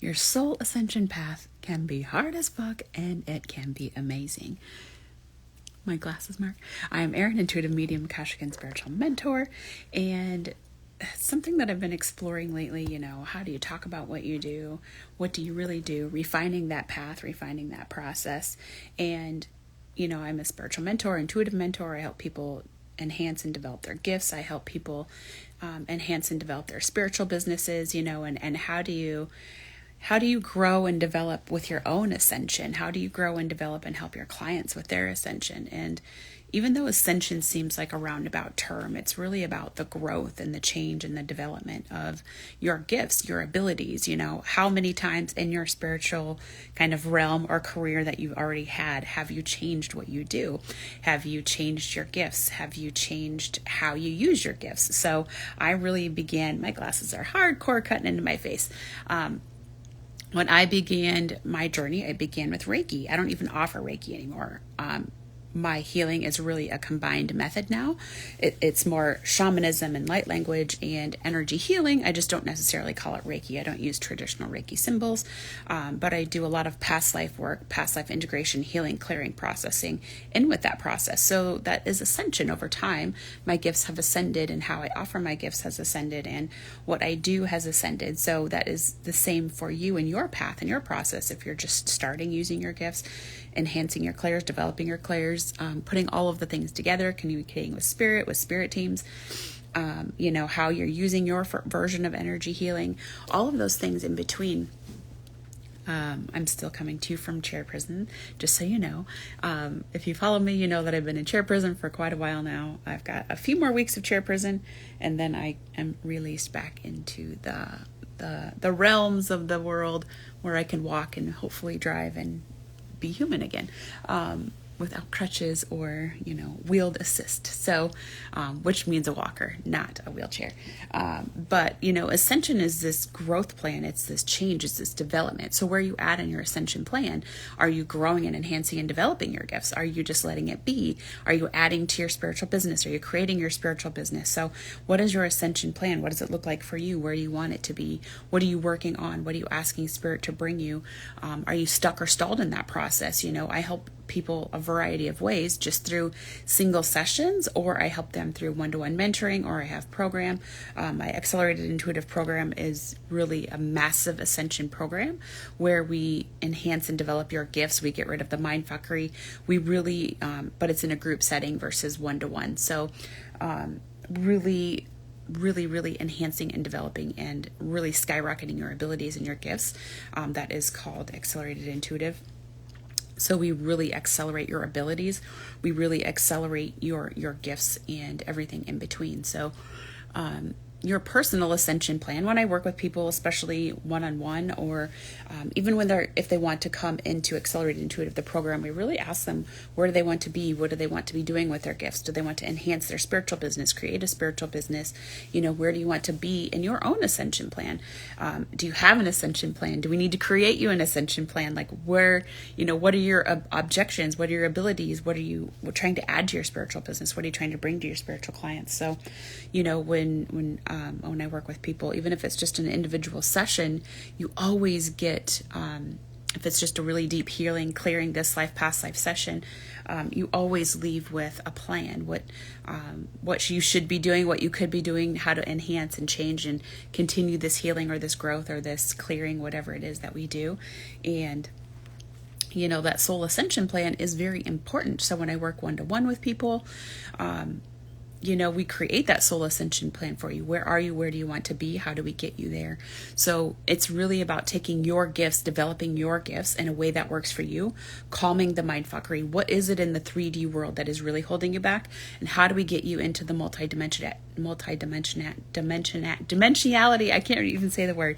Your soul ascension path can be hard as fuck, and it can be amazing. My glasses, Mark. I am Erin, intuitive medium, Akashic and spiritual mentor, and something that I've been exploring lately, how do you talk about what you do? What do you really do? Refining that path, refining that process. And, I'm a spiritual mentor, intuitive mentor. I help people enhance and develop their gifts. I help people enhance and develop their spiritual businesses, and how do you grow and develop with your own ascension? How do you grow and develop and help your clients with their ascension? And even though ascension seems like a roundabout term, it's really about the growth and the change and the development of your gifts, your abilities. How many times in your spiritual kind of realm or career that you've already had, have you changed what you do? Have you changed your gifts? Have you changed how you use your gifts? So I really began, my glasses are hardcore cutting into my face. When I began my journey, I began with Reiki. I don't even offer Reiki anymore. My healing is really a combined method now. It's more shamanism and light language and energy healing. I just don't necessarily call it Reiki. I don't use traditional Reiki symbols, but I do a lot of past life work, past life integration, healing, clearing, processing in with that process. So that is ascension over time. My gifts have ascended, and how I offer my gifts has ascended, and what I do has ascended. So that is the same for you in your path and your process. If you're just starting using your gifts, enhancing your clairs, developing your clairs, putting all of the things together, communicating with spirit teams, how you're using your version of energy healing, all of those things in between. I'm still coming to you from chair prison, just so you know. If you follow me, you know that I've been in chair prison for quite a while now. I've got a few more weeks of chair prison, and then I am released back into the realms of the world where I can walk and hopefully drive and be human again, without crutches or, wheeled assist. So, which means a walker, not a wheelchair. But, ascension is this growth plan. It's this change. It's this development. So where are you at in your ascension plan? Are you growing and enhancing and developing your gifts? Are you just letting it be? Are you adding to your spiritual business? Are you creating your spiritual business? So what is your ascension plan? What does it look like for you? Where do you want it to be? What are you working on? What are you asking spirit to bring you? Are you stuck or stalled in that process? I help people a variety of ways, just through single sessions, or I help them through one-to-one mentoring, or I have program. My accelerated intuitive program is really a massive ascension program where we enhance and develop your gifts. We get rid of the mindfuckery. We really, but it's in a group setting versus one-to-one. So really enhancing and developing and really skyrocketing your abilities and your gifts. That is called accelerated intuitive. So we really accelerate your abilities. We really accelerate your gifts and everything in between. So your personal ascension plan, when I work with people, especially one-on-one, or even if they want to come into Accelerated Intuitive, the program, we really ask them, where do they want to be? What do they want to be doing with their gifts? Do they want to enhance their spiritual business, create a spiritual business? Where do you want to be in your own ascension plan? Do you have an ascension plan? Do we need to create you an ascension plan? Like what are your objections? What are your abilities? What are you trying to add to your spiritual business? What are you trying to bring to your spiritual clients? So, when I work with people, even if it's just an individual session, you always get, if it's just a really deep healing, clearing this life, past life session, you always leave with a plan, what you should be doing, what you could be doing, how to enhance and change and continue this healing or this growth or this clearing, whatever it is that we do. And that soul ascension plan is very important. So when I work one-to-one with people, we create that soul ascension plan for you. Where are you? Where do you want to be? How do we get you there? So it's really about taking your gifts, developing your gifts in a way that works for you, calming the mindfuckery. What is it in the 3D world that is really holding you back? And how do we get you into the dimensionality? I can't even say the word,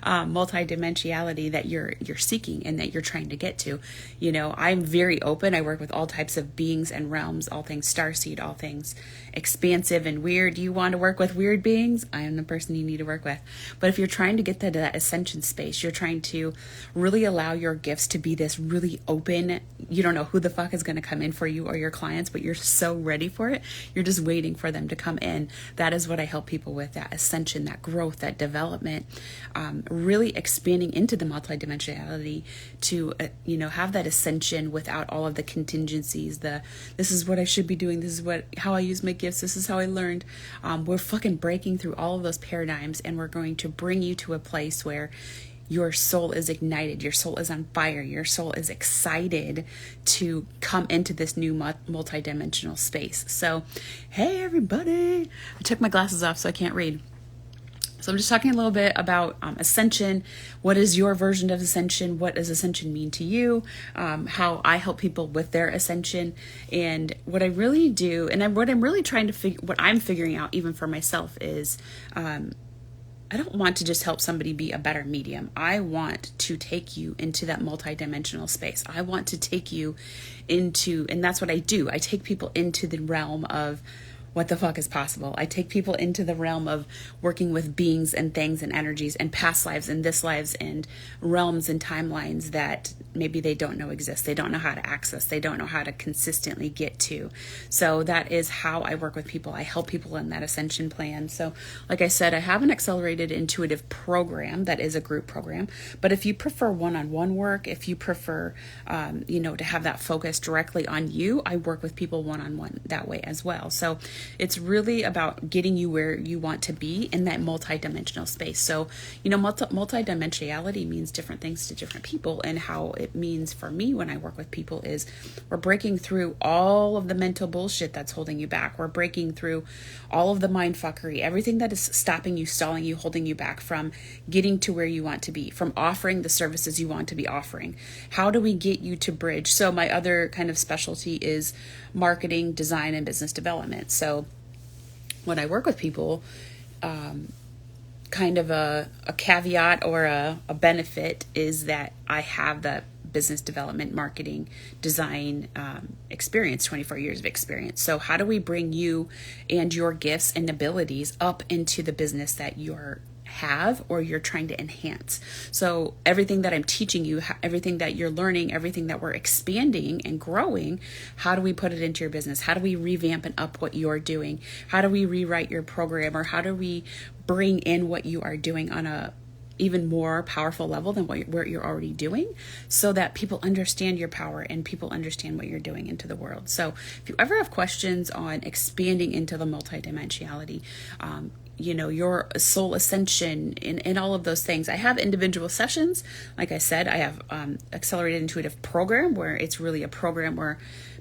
multidimensionality that you're seeking and that you're trying to get to. I'm very open. I work with all types of beings and realms, all things starseed, all things expansive and weird. You want to work with weird beings? I am the person you need to work with. But if you're trying to get to that ascension space, you're trying to really allow your gifts to be this really open. You don't know who the fuck is going to come in for you or your clients, but you're so ready for it. You're just waiting for them to come in. that is what I help people with, that ascension, that growth, that development, really expanding into the multidimensionality to, have that ascension without all of the contingencies, this is what I should be doing, this is how I use my gifts, this is how I learned. We're fucking breaking through all of those paradigms, and we're going to bring you to a place where your soul is ignited, your soul is on fire, your soul is excited to come into this new multidimensional space. So, hey everybody, I took my glasses off so I can't read. So I'm just talking a little bit about ascension. What is your version of ascension? What does ascension mean to you? How I help people with their ascension, and what I really do, and what I'm really trying to what I'm figuring out even for myself is, I don't want to just help somebody be a better medium. I want to take you into that multidimensional space. I want to take you into, and that's what I do. I take people into the realm of what the fuck is possible. I take people into the realm of working with beings and things and energies and past lives and this lives and realms and timelines that maybe they don't know exist. They don't know how to access. They don't know how to consistently get to. So that is how I work with people. I help people in that ascension plan. So like I said, I have an accelerated intuitive program that is a group program. But if you prefer one-on-one work, if you prefer, to have that focus directly on you, I work with people one-on-one that way as well. So it's really about getting you where you want to be in that multidimensional space. So, multidimensionality means different things to different people, and how it means for me when I work with people is we're breaking through all of the mental bullshit that's holding you back. We're breaking through all of the mind fuckery, everything that is stopping you, stalling you, holding you back from getting to where you want to be, from offering the services you want to be offering. How do we get you to bridge? So my other kind of specialty is marketing, design, and business development. So when I work with people, kind of a caveat or a benefit is that I have the business development, marketing, design experience, 24 years of experience. So how do we bring you and your gifts and abilities up into the business that you're have or you're trying to enhance? So everything that I'm teaching you, everything that you're learning, everything that we're expanding and growing, how do we put it into your business? How do we revamp and up what you're doing? How do we rewrite your program? Or how do we bring in what you are doing on a even more powerful level than what you're already doing, so that people understand your power and people understand what you're doing into the world? So if you ever have questions on expanding into the multidimensionality, your soul ascension and all of those things, I have individual sessions. Like I said, I have accelerated intuitive program, where it's really a program where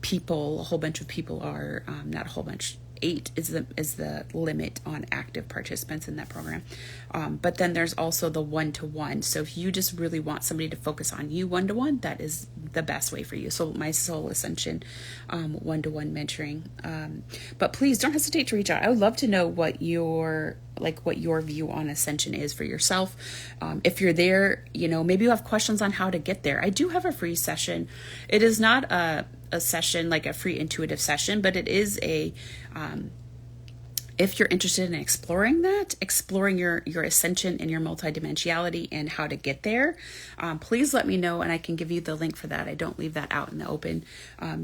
a whole bunch of people are, not a whole bunch, 8 is the limit on active participants in that program. But then there's also the one-to-one. So if you just really want somebody to focus on you one-to-one, that is the best way for you. So my soul ascension, one-to-one mentoring. But please don't hesitate to reach out. I would love to know what your view on ascension is for yourself. If you're there, maybe you have questions on how to get there. I do have a free session. It is not a session like a free intuitive session, but it is if you're interested in exploring your ascension and your multidimensionality and how to get there, please let me know and I can give you the link for that. I don't leave that out in the open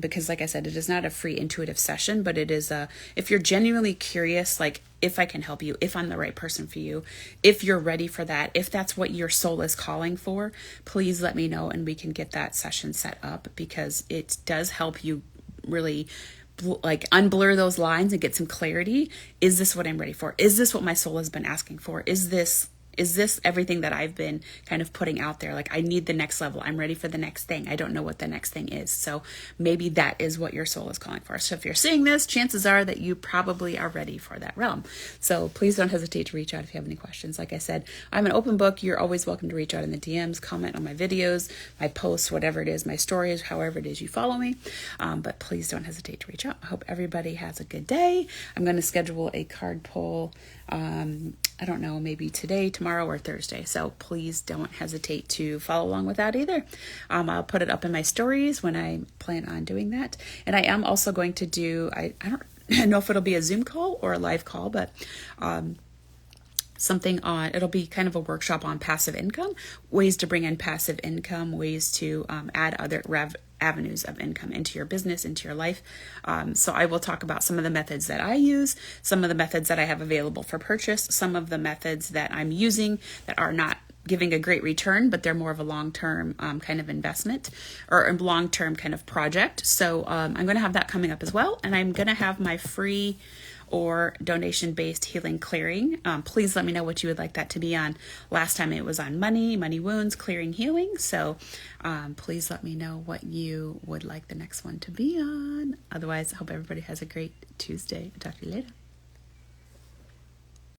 because, like I said, it is not a free intuitive session, but it is if you're genuinely curious, like if I can help you, if I'm the right person for you, if you're ready for that, if that's what your soul is calling for, please let me know and we can get that session set up, because it does help you really unblur those lines and get some clarity. Is this what I'm ready for? Is this what my soul has been asking for? Is this everything that I've been kind of putting out there? Like, I need the next level. I'm ready for the next thing. I don't know what the next thing is. So maybe that is what your soul is calling for. So if you're seeing this, chances are that you probably are ready for that realm. So please don't hesitate to reach out if you have any questions. Like I said, I'm an open book. You're always welcome to reach out in the DMs, comment on my videos, my posts, whatever it is, my stories, however it is you follow me. But please don't hesitate to reach out. I hope everybody has a good day. I'm going to schedule a card pull. I don't know, maybe today, tomorrow, or Thursday. So please don't hesitate to follow along with that either. I'll put it up in my stories when I plan on doing that. And I am also going to do, I don't know if it'll be a Zoom call or a live call, but something on, it'll be kind of a workshop on passive income, ways to bring in passive income, ways to add other avenues of income into your business, into your life. So I will talk about some of the methods that I use, some of the methods that I have available for purchase, some of the methods that I'm using that are not giving a great return, but they're more of a long-term kind of investment or a long-term kind of project. So I'm going to have that coming up as well. And I'm going to have my free or donation-based healing clearing. Please let me know what you would like that to be on. Last time it was on money wounds, clearing, healing. So please let me know what you would like the next one to be on. Otherwise, I hope everybody has a great Tuesday. Talk to you later.